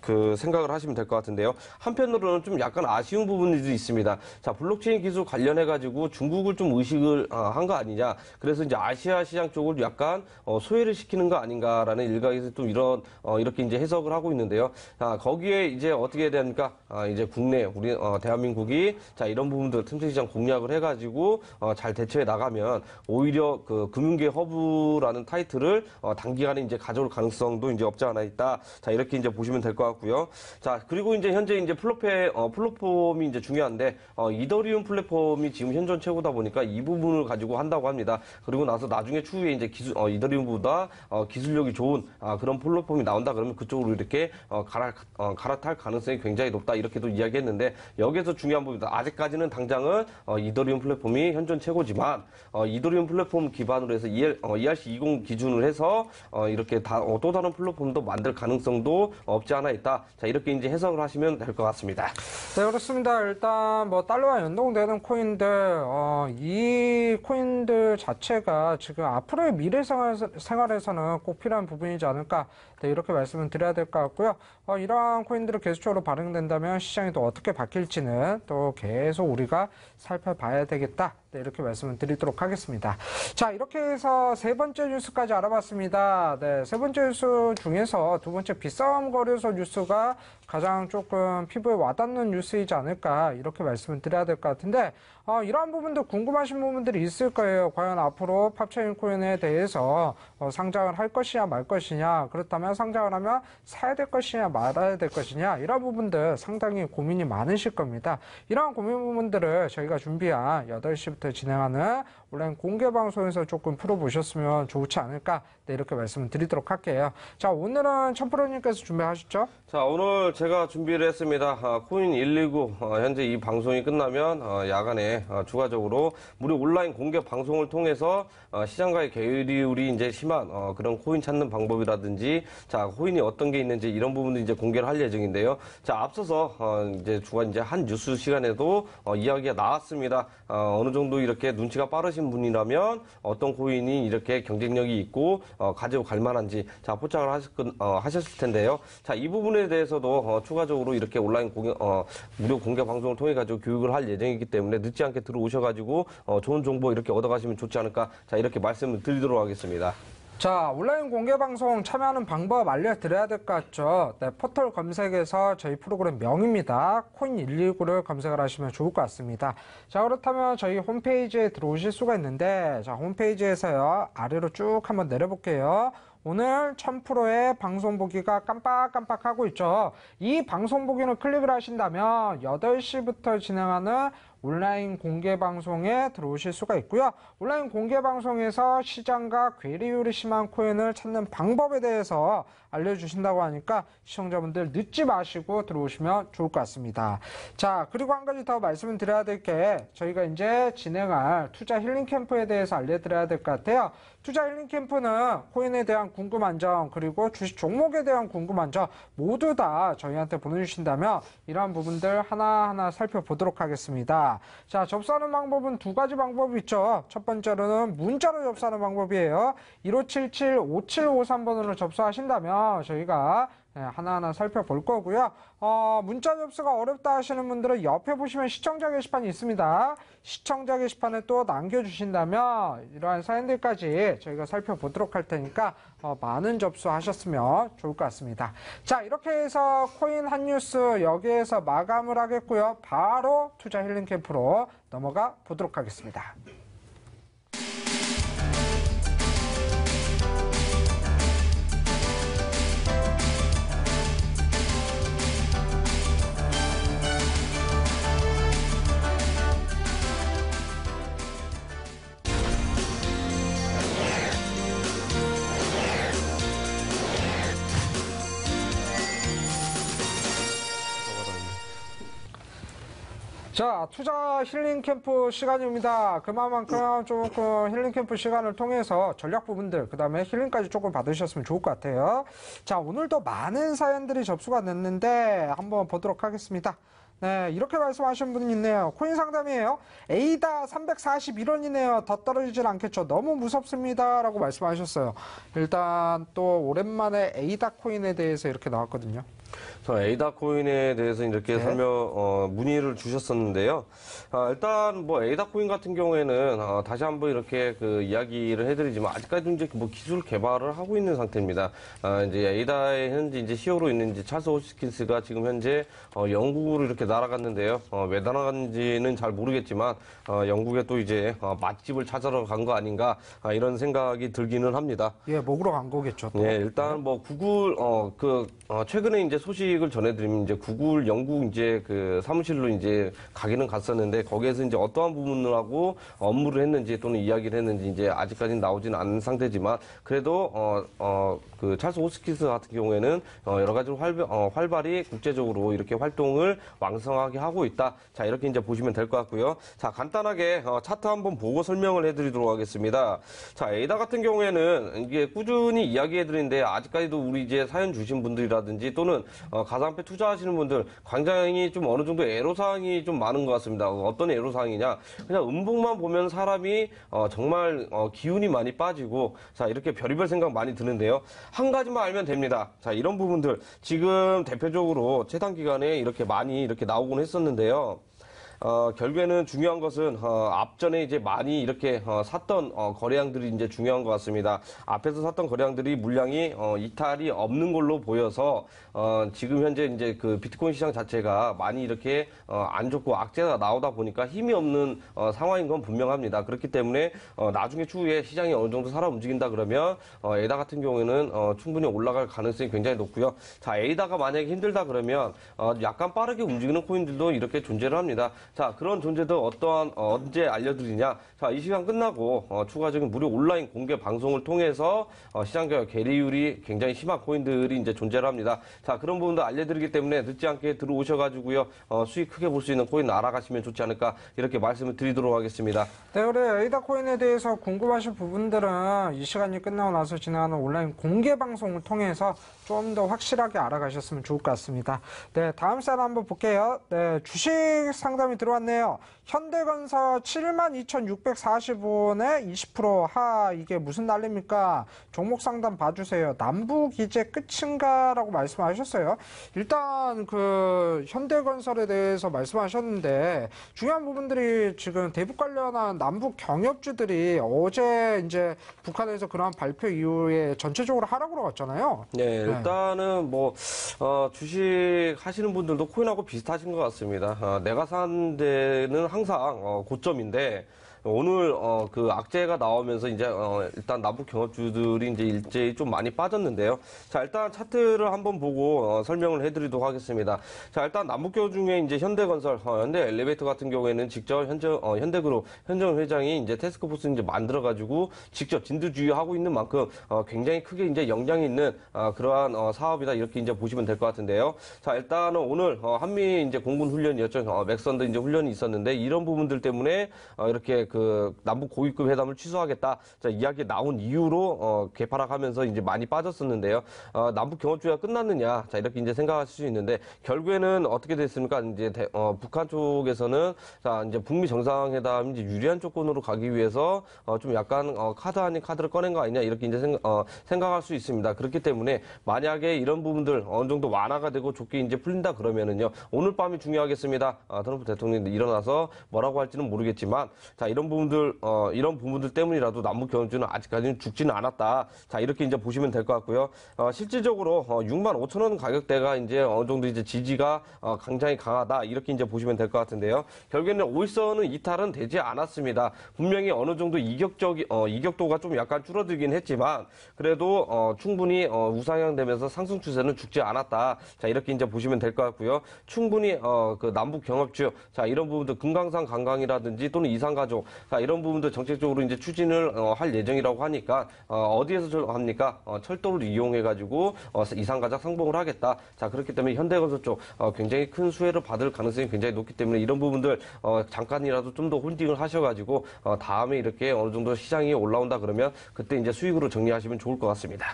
그 생각을 하시면 될 것 같은데요. 한편으로는 좀 약간 아쉬운 부분들이 있습니다. 자, 블록체인 기술 관련해 가지고 중국을 좀 의식을 한 거 아니냐. 그래서 이제 아시아 시장 쪽을 약간 소외를 시키는 거 아닌가라는 일각에서 또 이렇게 이제 해석을 하고 있는데요. 자, 거기에 이제 어떻게 해야 되니까 이제 국내 우리 대한민국이 자, 이런 부분들 틈새 시장 공략을 해가지고 잘 대처해 나가면 오히려 그 금융계 허브라는 타이틀을 단기간에 이제 가져올 가능성도 이제 없지 않아 있다. 자, 이렇게 이제 보시면 될 것 같고요. 자, 그리고 이제 현재 이제 플랫폼이 이제 중요한데 이더리움 플랫폼이 지금 현존 최고다 보니까 이 부분을 가지고 한다고 합니다. 그리고 나서 나중에 추후에 이제 이더리움보다 기술력이 좋은 그런 플랫폼이 나온다 그러면 그쪽으로 이렇게 갈아탈 가능성이 굉장히 높다 이렇게도 이야기했는데 여기에서 중요한 부분입니다. 아직까지는 당장은 이더리움 플랫폼이 현존 최고지만 이더리움 플랫폼 기반으로 해서 ERC20 기준으로 해서 이렇게 또 다른 플랫폼도 만들 가능성도 없지 않아 있다. 자, 이렇게 이제 해석을 하시면 될 것 같습니다. 네, 그렇습니다. 일단 뭐 달러와 연동되는 코인들, 이 코인들 자체가 지금 앞으로의 미래 생활에서는 꼭 필요한 부분이지 않을까. 네, 이렇게 말씀을 드려야 될 것 같고요. 이러한 코인들이 계속적으로 발행된다면 시장이 또 어떻게 바뀔지는 또 계속 우리가 살펴봐야 되겠다. 네, 이렇게 말씀을 드리도록 하겠습니다. 자, 이렇게 해서 세 번째 뉴스까지 알아봤습니다. 네, 세 번째 뉴스 중에서 두 번째 비싸움 거래소 뉴스가 가장 조금 피부에 와닿는 뉴스이지 않을까 이렇게 말씀을 드려야 될 것 같은데 이러한 부분도 궁금하신 부분들이 있을 거예요. 과연 앞으로 팝체인 코인에 대해서 상장을 할 것이냐 말 것이냐, 그렇다면 상장을 하면 사야 될 것이냐 말아야 될 것이냐, 이런 부분들 상당히 고민이 많으실 겁니다. 이러한 고민 부분들을 저희가 준비한 8시부터 10시부터 진행하는 온라인 공개 방송에서 조금 풀어보셨으면 좋지 않을까 네, 이렇게 말씀을 드리도록 할게요. 자, 오늘은 천프로님께서 준비하셨죠? 자, 오늘 제가 준비를 했습니다. 코인 119 현재 이 방송이 끝나면 야간에 추가적으로 무료 온라인 공개 방송을 통해서 시장과의 계율이 이제 심한 그런 코인 찾는 방법이라든지 자, 코인이 어떤 게 있는지 이런 부분도 이제 공개를 할 예정인데요. 자, 앞서서 이제 주간 이제 한 뉴스 시간에도 이야기가 나왔습니다. 어느 정도 이렇게 눈치가 빠르신 분이라면 어떤 코인이 이렇게 경쟁력이 있고 가지고 갈 만한지 자, 포착을 하셨을 텐데요. 자, 이 부분에 대해서도 추가적으로 이렇게 온라인 무료 공개 방송을 통해 가지고 교육을 할 예정이기 때문에 늦지 않게 들어오셔가지고 좋은 정보 이렇게 얻어가시면 좋지 않을까 자, 이렇게 말씀을 드리도록 하겠습니다. 자, 온라인 공개 방송 참여하는 방법 알려드려야 될 것 같죠? 네, 포털 검색에서 저희 프로그램 명입니다. 코인119를 검색을 하시면 좋을 것 같습니다. 자, 그렇다면 저희 홈페이지에 들어오실 수가 있는데, 자, 홈페이지에서요, 아래로 쭉 한번 내려볼게요. 오늘 1000%의 방송 보기가 깜빡깜빡하고 있죠. 이 방송 보기를 클릭을 하신다면 8시부터 진행하는 온라인 공개 방송에 들어오실 수가 있고요. 온라인 공개 방송에서 시장과 괴리율이 심한 코인을 찾는 방법에 대해서 알려주신다고 하니까 시청자분들 늦지 마시고 들어오시면 좋을 것 같습니다. 자, 그리고 한 가지 더 말씀을 드려야 될 게 저희가 이제 진행할 투자 힐링 캠프에 대해서 알려드려야 될 것 같아요. 투자 힐링 캠프는 코인에 대한 궁금한 점 그리고 주식 종목에 대한 궁금한 점 모두 다 저희한테 보내주신다면 이러한 부분들 하나하나 살펴보도록 하겠습니다. 자, 접수하는 방법은 두 가지 방법이 있죠. 첫 번째로는 문자로 접수하는 방법이에요. 1577-5753번으로 접수하신다면 저희가 하나하나 살펴볼 거고요. 문자 접수가 어렵다 하시는 분들은 옆에 보시면 시청자 게시판이 있습니다. 시청자 게시판에 또 남겨주신다면 이러한 사연들까지 저희가 살펴보도록 할 테니까 많은 접수하셨으면 좋을 것 같습니다. 자, 이렇게 해서 코인 한 뉴스 여기에서 마감을 하겠고요. 바로 투자 힐링 캠프로 넘어가 보도록 하겠습니다. 자, 투자 힐링 캠프 시간입니다. 그만큼 조금 힐링 캠프 시간을 통해서 전략 부분들, 그 다음에 힐링까지 조금 받으셨으면 좋을 것 같아요. 자, 오늘도 많은 사연들이 접수가 됐는데 한번 보도록 하겠습니다. 네, 이렇게 말씀하신 분이 있네요. 코인 상담이에요. 에이다 341원이네요. 더 떨어지질 않겠죠. 너무 무섭습니다. 라고 말씀하셨어요. 일단 또 오랜만에 에이다 코인에 대해서 이렇게 나왔거든요. 에이다 코인에 대해서 이렇게 네. 문의를 주셨었는데요. 일단 뭐 에이다 코인 같은 경우에는 다시 한번 이렇게 그 이야기를 해드리지만 아직까지 이제 뭐 기술 개발을 하고 있는 상태입니다. 이제 에이다의 현재 이제 CEO로 있는 이제 찰스 호스킨스가 지금 현재 영국으로 이렇게 날아갔는데요. 왜 날아갔는지는 잘 모르겠지만 영국에 또 이제 맛집을 찾으러 간 거 아닌가 이런 생각이 들기는 합니다. 예, 먹으러 간 거겠죠. 또. 네, 일단 뭐 구글 최근에 이제 소식을 전해드리면 이제 구글 영국 이제 그 사무실로 이제 가기는 갔었는데 거기에서 이제 어떠한 부분을 업무를 했는지 또는 이야기를 했는지 이제 아직까지는 나오지는 않은 상태지만 그래도 그 찰스 호스킨스 같은 경우에는 여러 가지로 활발히 국제적으로 이렇게 활동을 왕성하게 하고 있다. 자, 이렇게 이제 보시면 될 것 같고요. 자, 간단하게 차트 한번 보고 설명을 해드리도록 하겠습니다. 자, 에이다 같은 경우에는 이게 꾸준히 이야기해드리는데 아직까지도 우리 이제 사연 주신 분들이라든지 또는 가상화폐 투자하시는 분들 굉장히 좀 어느 정도 애로사항이 좀 많은 것 같습니다. 어떤 애로사항이냐? 그냥 음봉만 보면 사람이 정말 기운이 많이 빠지고 자, 이렇게 별의별 생각 많이 드는데요. 한 가지만 알면 됩니다. 자, 이런 부분들 지금 대표적으로 최단 기간에 이렇게 많이 이렇게 나오곤 했었는데요. 결국에는 중요한 것은 앞전에 이제 많이 이렇게 샀던 거래량들이 이제 중요한 것 같습니다. 앞에서 샀던 거래량들이 물량이 이탈이 없는 걸로 보여서 지금 현재 이제 그 비트코인 시장 자체가 많이 이렇게 안 좋고 악재가 나오다 보니까 힘이 없는 상황인 건 분명합니다. 그렇기 때문에 나중에 추후에 시장이 어느 정도 살아 움직인다 그러면 에이다 같은 경우에는 충분히 올라갈 가능성이 굉장히 높고요. 자, 에이다가 만약에 힘들다 그러면 약간 빠르게 움직이는 코인들도 이렇게 존재를 합니다. 자, 그런 존재들 어떠한 언제 알려드리냐? 자, 이 시간 끝나고 추가적인 무료 온라인 공개 방송을 통해서 시장 경영 괴리율이 굉장히 심한 코인들이 이제 존재를 합니다. 자, 그런 부분도 알려드리기 때문에 늦지 않게 들어오셔가지고요 수익 크게 볼 수 있는 코인 알아가시면 좋지 않을까 이렇게 말씀을 드리도록 하겠습니다. 네, 우리 에이다 코인에 대해서 궁금하신 부분들은 이 시간이 끝나고 나서 진행하는 온라인 공개 방송을 통해서 좀 더 확실하게 알아가셨으면 좋을 것 같습니다. 네, 다음 사연 한번 볼게요. 네, 주식 상담이 들어왔네요. 현대건설 72,640원에 20% 하, 이게 무슨 난리입니까? 종목 상담 봐주세요. 남북 이제 끝인가? 라고 말씀하셨어요. 일단 그 현대건설에 대해서 말씀하셨는데 중요한 부분들이 지금 대북 관련한 남북 경협주들이 어제 이제 북한에서 그러한 발표 이후에 전체적으로 하락으로 갔잖아요. 네, 일단은 뭐 주식 하시는 분들도 코인하고 비슷하신 것 같습니다. 내가 산 데는 항상 고점인데 오늘 그 악재가 나오면서 이제 일단 남북 경협주들이 이제 일제히 좀 많이 빠졌는데요. 자, 일단 차트를 한번 보고 설명을 해드리도록 하겠습니다. 자, 일단 남북 경협 중에 이제 현대건설, 현대 엘리베이터 같은 경우에는 직접 현대그룹 현정 회장이 이제 태스크포스 이제 만들어가지고 직접 진두지휘하고 있는 만큼 굉장히 크게 이제 영향이 있는 그러한 사업이다 이렇게 이제 보시면 될 것 같은데요. 자, 일단은 오늘 한미 이제 공군 훈련이었죠. 맥선더 이제 훈련이 있었는데 이런 부분들 때문에 이렇게 그 남북 고위급 회담을 취소하겠다. 자, 이야기 나온 이후로 개파락하면서 이제 많이 빠졌었는데요. 남북 경협주의가 끝났느냐? 자, 이렇게 이제 생각하실 수 있는데 결국에는 어떻게 됐습니까? 이제 북한 쪽에서는 자, 이제 북미 정상회담이 이제 유리한 조건으로 가기 위해서 좀 약간 카드 아닌 카드를 꺼낸 거 아니냐? 이렇게 이제 생각할 수 있습니다. 그렇기 때문에 만약에 이런 부분들 어느 정도 완화가 되고 좋게 이제 풀린다 그러면은요. 오늘 밤이 중요하겠습니다. 트럼프 대통령이 일어나서 뭐라고 할지는 모르겠지만 자, 이런 부분들 때문이라도 남북 경협주는 아직까지는 죽지는 않았다. 자, 이렇게 이제 보시면 될 것 같고요. 실질적으로 65,000원 가격대가 이제 어느 정도 이제 지지가 굉장히 강하다. 이렇게 이제 보시면 될 것 같은데요. 결국에는 5일선은 이탈은 되지 않았습니다. 분명히 어느 정도 이격도가 좀 약간 줄어들긴 했지만 그래도 충분히 우상향 되면서 상승 추세는 죽지 않았다. 자, 이렇게 이제 보시면 될 것 같고요. 충분히 그 남북 경협주 자, 이런 부분들 금강산 관광이라든지 또는 이산가족 자, 이런 부분도 정책적으로 이제 추진을 할 예정이라고 하니까 어디에서 합니까? 철도를 이용해 가지고 이산가족 상봉을 하겠다. 자, 그렇기 때문에 현대건설 쪽 굉장히 큰 수혜를 받을 가능성이 굉장히 높기 때문에 이런 부분들 잠깐이라도 좀 더 홀딩을 하셔가지고 다음에 이렇게 어느 정도 시장이 올라온다 그러면 그때 이제 수익으로 정리하시면 좋을 것 같습니다.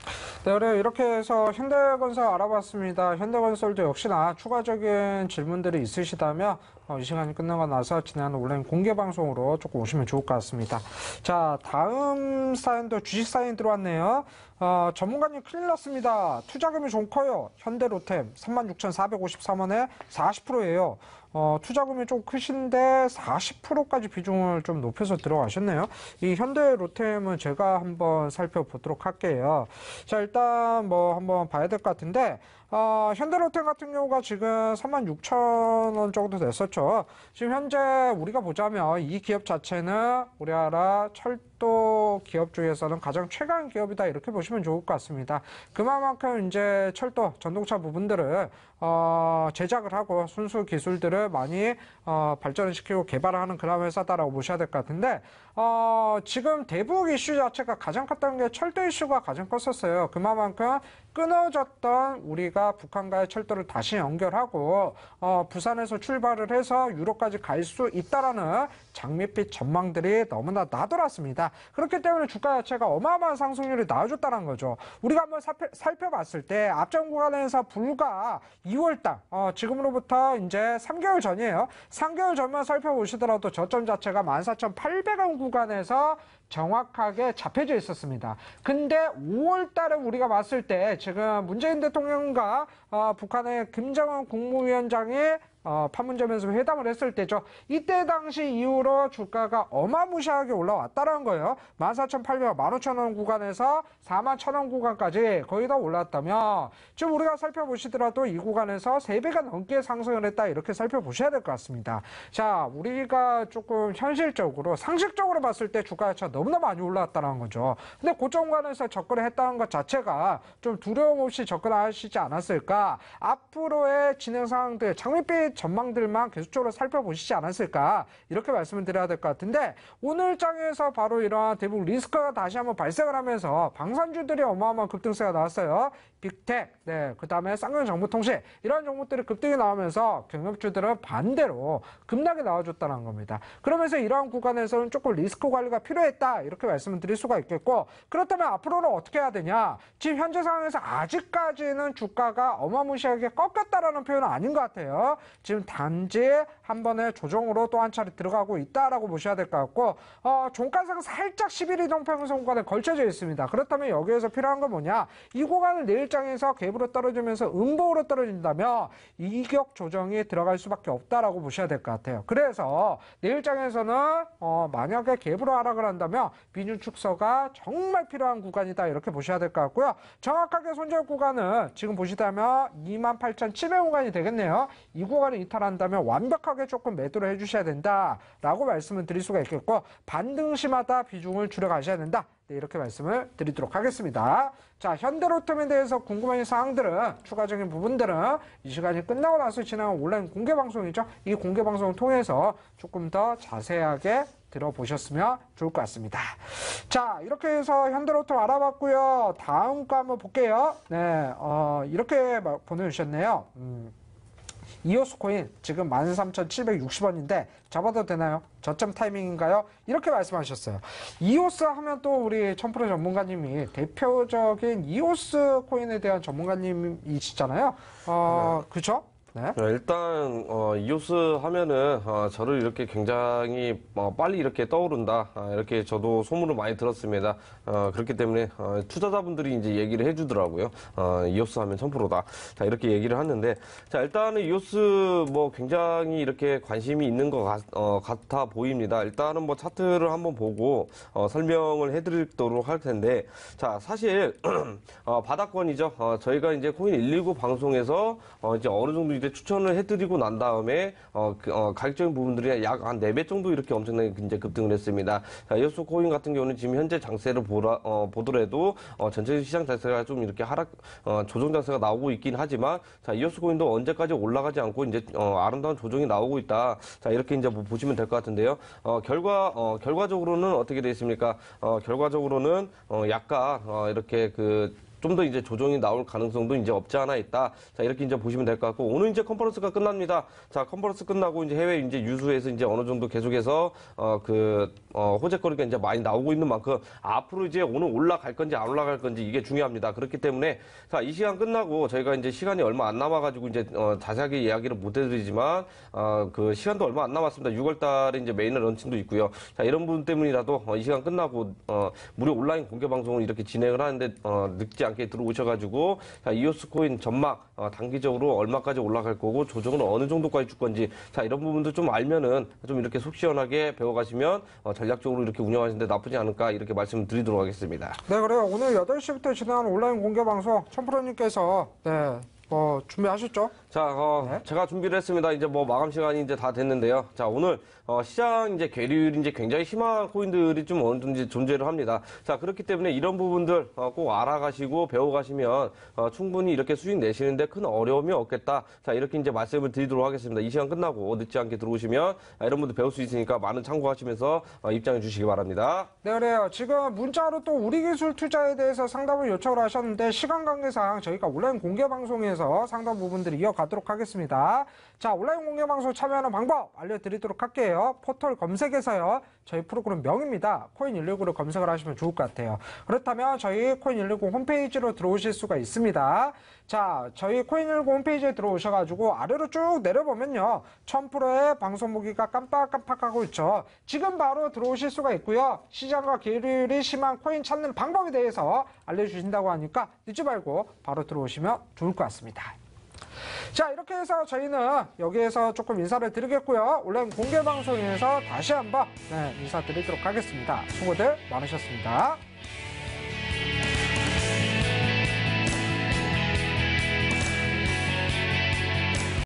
네, 그래 이렇게 해서 현대건설 알아봤습니다. 현대건설도 역시나 추가적인 질문들이 있으시다면 이 시간이 끝나고 나서 진행하는 온라인 공개 방송으로 조금 오시면 좋을 것 같습니다. 자, 다음 사연도 주식 사연이 들어왔네요. 전문가님 큰일 났습니다. 투자금이 좀 커요. 현대로템 36,453원에 40%예요. 투자금이 좀 크신데 40%까지 비중을 좀 높여서 들어가셨네요. 이 현대로템은 제가 한번 살펴보도록 할게요. 자, 일단 뭐 한번 봐야 될 것 같은데 현대로템 같은 경우가 지금 36,000원 정도 됐었죠. 지금 현재 우리가 보자면 이 기업 자체는 우리나라 철도 기업 중에서는 가장 최강 기업이다 이렇게 보시면 좋을 것 같습니다. 그만큼 이제 철도 전동차 부분들을 제작을 하고 순수 기술들을 많이 발전을 시키고 개발을 하는 그런 회사다라고 보셔야 될 것 같은데 지금 대북 이슈 자체가 가장 컸던 게 철도 이슈가 가장 컸었어요. 그만큼 끊어졌던 우리가 북한과의 철도를 다시 연결하고 부산에서 출발을 해서 유럽까지 갈 수 있다라는 장밋빛 전망들이 너무나 나돌았습니다. 그렇기 때문에 주가 자체가 어마어마한 상승률이 나와줬다는 거죠. 우리가 한번 살펴봤을 때 앞전 구간에서 불과 2월달 지금으로부터 이제 3개월 전이에요. 3개월 전만 살펴보시더라도 저점 자체가 14,800원 구간에서 정확하게 잡혀져 있었습니다. 근데 5월 달에 우리가 봤을 때 지금 문재인 대통령과 북한의 김정은 국무위원장이 판문점에서 회담을 했을 때죠. 이때 당시 이후로 주가가 어마무시하게 올라왔다는 거예요. 14,800원, 15,000원 구간에서 41,000원 구간까지 거의 다 올랐다면 지금 우리가 살펴보시더라도 이 구간에서 3배가 넘게 상승을 했다 이렇게 살펴보셔야 될 것 같습니다. 자, 우리가 조금 현실적으로 상식적으로 봤을 때 주가 자체가 너무나 많이 올라왔다는 거죠. 근데 고점 구간에서 접근을 했다는 것 자체가 좀 두려움 없이 접근하시지 않았을까. 앞으로의 진행 상황들 장밋빛 전망들만 계속적으로 살펴보시지 않았을까 이렇게 말씀을 드려야 될 것 같은데 오늘 장에서 바로 이러한 대북 리스크가 다시 한번 발생을 하면서 방산주들이 어마어마한 급등세가 나왔어요. 빅텍, 네, 그 다음에 쌍용정보통신 이런 종목들이 급등이 나오면서 경협주들은 반대로 급락이 나와줬다는 겁니다. 그러면서 이러한 구간에서는 조금 리스크 관리가 필요했다 이렇게 말씀을 드릴 수가 있겠고 그렇다면 앞으로는 어떻게 해야 되냐? 지금 현재 상황에서 아직까지는 주가가 어마무시하게 꺾였다라는 표현은 아닌 것 같아요. 지금 단지 한 번의 조정으로 또 한 차례 들어가고 있다라고 보셔야 될 것 같고 종가상 살짝 11이동평선 구간에 걸쳐져 있습니다. 그렇다면 여기에서 필요한 건 뭐냐? 이 구간을 내일장에서 갭으로 떨어지면서 음보로 떨어진다면 이격 조정이 들어갈 수밖에 없다라고 보셔야 될 것 같아요. 그래서 내일장에서는 만약에 갭으로 하락을 한다면 비중 축소가 정말 필요한 구간이다 이렇게 보셔야 될 것 같고요. 정확하게 손절 구간은 지금 보시다면 28,700 구간이 되겠네요. 이 구간을 이탈한다면 완벽하게 조금 매도를 해주셔야 된다라고 말씀을 드릴 수가 있겠고 반등시마다 비중을 줄여가셔야 된다. 네, 이렇게 말씀을 드리도록 하겠습니다. 자, 현대로템에 대해서 궁금한 사항들은 추가적인 부분들은 이 시간이 끝나고 나서 진행한 온라인 공개 방송이죠. 이 공개 방송을 통해서 조금 더 자세하게 들어보셨으면 좋을 것 같습니다. 자, 이렇게 해서 현대로템 알아봤고요. 다음 거 한번 볼게요. 네, 이렇게 보내주셨네요. 이오스 코인 지금 13,760원인데 잡아도 되나요? 저점 타이밍인가요? 이렇게 말씀하셨어요. 이오스 하면 또 우리 1000% 전문가님이 대표적인 이오스 코인에 대한 전문가님이시잖아요. 그렇죠? 네. 일단 이오스 하면은 저를 이렇게 굉장히 빨리 이렇게 떠오른다 이렇게 저도 소문을 많이 들었습니다. 그렇기 때문에 투자자분들이 이제 얘기를 해주더라고요. 이오스 하면 1000%다. 자 이렇게 얘기를 하는데 자 일단은 이오스 뭐 굉장히 이렇게 관심이 있는 것 같아 보입니다. 일단은 뭐 차트를 한번 보고 설명을 해드리도록 할 텐데 자 사실 바닥권이죠. 저희가 이제 코인 119 방송에서 이제 어느 정도 이제 추천을 해드리고 난 다음에 가격적인 부분들이 약 한 4배 정도 이렇게 엄청나게 이제 급등을 했습니다. 자, 이오스 코인 같은 경우는 지금 현재 장세를 보더라도 전체 시장 장세가 좀 이렇게 하락 조정 장세가 나오고 있긴 하지만 자, 이오스 코인도 언제까지 올라가지 않고 이제 아름다운 조정이 나오고 있다. 자, 이렇게 이제 뭐 보시면 될 것 같은데요. 결과적으로는 어떻게 되어 있습니까? 결과적으로는 약간 이렇게 좀 더 이제 조정이 나올 가능성도 이제 없지 않아 있다. 자, 이렇게 이제 보시면 될 것 같고, 오늘 이제 컨퍼런스가 끝납니다. 자, 컨퍼런스 끝나고 이제 해외 이제 유수에서 이제 어느 정도 계속해서, 호재거리가 이제 많이 나오고 있는 만큼, 앞으로 이제 오늘 올라갈 건지 안 올라갈 건지 이게 중요합니다. 그렇기 때문에, 자, 이 시간 끝나고 저희가 이제 시간이 얼마 안 남아가지고 이제, 자세하게 이야기를 못 해드리지만, 시간도 얼마 안 남았습니다. 6월 달에 이제 메인 런칭도 있고요. 자, 이런 부분 때문이라도, 이 시간 끝나고, 무료 온라인 공개 방송을 이렇게 진행을 하는데, 늦지 않게 들어오셔가지고 자, 이오스 코인 전망 단기적으로 얼마까지 올라갈 거고 조정은 어느 정도까지 줄 건지 자 이런 부분도 좀 알면은 좀 이렇게 속 시원하게 배워가시면 전략적으로 이렇게 운영하시는데 나쁘지 않을까 이렇게 말씀드리도록 하겠습니다. 네 그래요. 오늘 8시부터 진행하는 온라인 공개 방송 천프로님께서 네. 준비하셨죠? 자, 네. 제가 준비를 했습니다. 이제 뭐 마감 시간이 이제 다 됐는데요. 자, 오늘 시장 이제 괴리율이 이제 굉장히 심한 코인들이 좀 어느 정도 존재를 합니다. 자, 그렇기 때문에 이런 부분들 꼭 알아가시고 배워가시면 충분히 이렇게 수익 내시는데 큰 어려움이 없겠다. 자, 이렇게 이제 말씀을 드리도록 하겠습니다. 이 시간 끝나고 늦지 않게 들어오시면 이런 분들 배울 수 있으니까 많은 참고하시면서 입장해 주시기 바랍니다. 네, 그래요. 지금 문자로 또 우리 기술 투자에 대해서 상담을 요청을 하셨는데 시간 관계상 저희가 온라인 공개 방송에서 상담 부분들을 이어가도록 하겠습니다. 자, 온라인 공개 방송 참여하는 방법 알려드리도록 할게요. 포털 검색에서요. 저희 프로그램 명입니다. 코인119를 검색을 하시면 좋을 것 같아요. 그렇다면 저희 코인119 홈페이지로 들어오실 수가 있습니다. 자, 저희 코인119 홈페이지에 들어오셔가지고 아래로 쭉 내려보면요. 1000%의 방송 보기가 깜빡깜빡하고 있죠. 지금 바로 들어오실 수가 있고요. 시장과 계율이 심한 코인 찾는 방법에 대해서 알려주신다고 하니까 늦지 말고 바로 들어오시면 좋을 것 같습니다. 자, 이렇게 해서 저희는 여기에서 조금 인사를 드리겠고요. 온라인 공개 방송에서 다시 한번 인사드리도록 하겠습니다. 수고들 많으셨습니다.